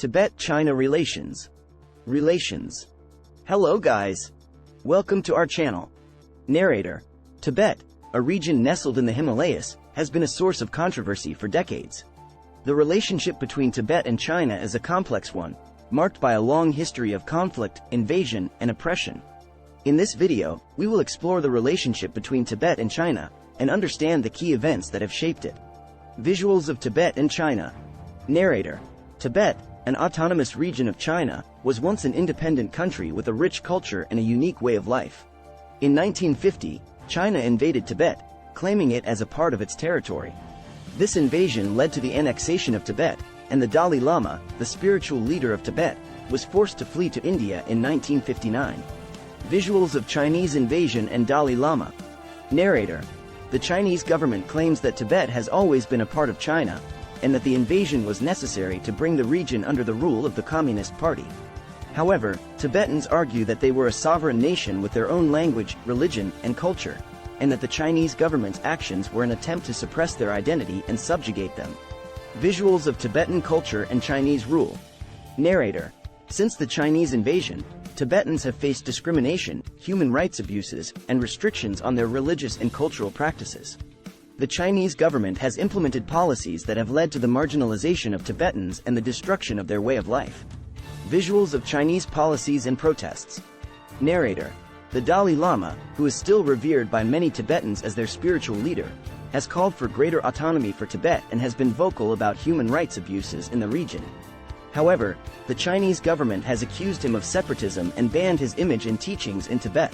Tibet-China relations. Hello guys. Welcome to our channel. Narrator. Tibet, a region nestled in the Himalayas, has been a source of controversy for decades. The relationship between Tibet and China is a complex one, marked by a long history of conflict, invasion, and oppression. In this video, we will explore the relationship between Tibet and China, and understand the key events that have shaped it. Visuals of Tibet and China. Narrator. Tibet, an autonomous region of China, was once an independent country with a rich culture and a unique way of life. In 1950, China invaded Tibet, claiming it as a part of its territory. This invasion led to the annexation of Tibet, and the Dalai Lama, the spiritual leader of Tibet, was forced to flee to India in 1959. Visuals of Chinese invasion and Dalai Lama. Narrator. The Chinese government claims that Tibet has always been a part of China, and that the invasion was necessary to bring the region under the rule of the Communist Party. However, Tibetans argue that they were a sovereign nation with their own language, religion, and culture, and that the Chinese government's actions were an attempt to suppress their identity and subjugate them. Visuals of Tibetan culture and Chinese rule. Narrator. Since the Chinese invasion, Tibetans have faced discrimination, human rights abuses, and restrictions on their religious and cultural practices. The Chinese government has implemented policies that have led to the marginalization of Tibetans and the destruction of their way of life. Visuals of Chinese policies and protests. Narrator. The Dalai Lama, who is still revered by many Tibetans as their spiritual leader, has called for greater autonomy for Tibet and has been vocal about human rights abuses in the region. However, the Chinese government has accused him of separatism and banned his image and teachings in Tibet.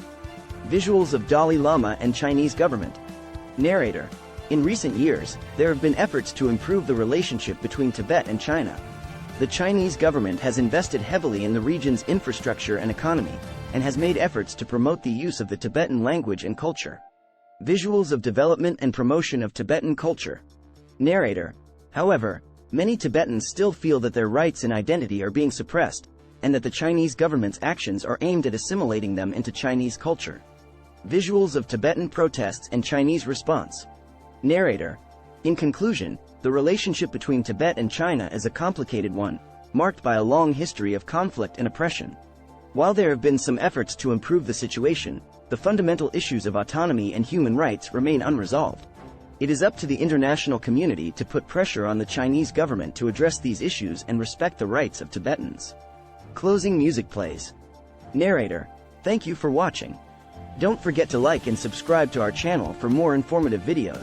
Visuals of Dalai Lama and Chinese government. Narrator. In recent years, there have been efforts to improve the relationship between Tibet and China. The Chinese government has invested heavily in the region's infrastructure and economy, and has made efforts to promote the use of the Tibetan language and culture. Visuals of development and promotion of Tibetan culture. Narrator. However, many Tibetans still feel that their rights and identity are being suppressed, and that the Chinese government's actions are aimed at assimilating them into Chinese culture. Visuals of Tibetan protests and Chinese response. Narrator. In conclusion, the relationship between Tibet and China is a complicated one, marked by a long history of conflict and oppression. While there have been some efforts to improve the situation, the fundamental issues of autonomy and human rights remain unresolved. It is up to the international community to put pressure on the Chinese government to address these issues and respect the rights of Tibetans. Closing music plays. Narrator. Thank you for watching. Don't forget to like and subscribe to our channel for more informative videos.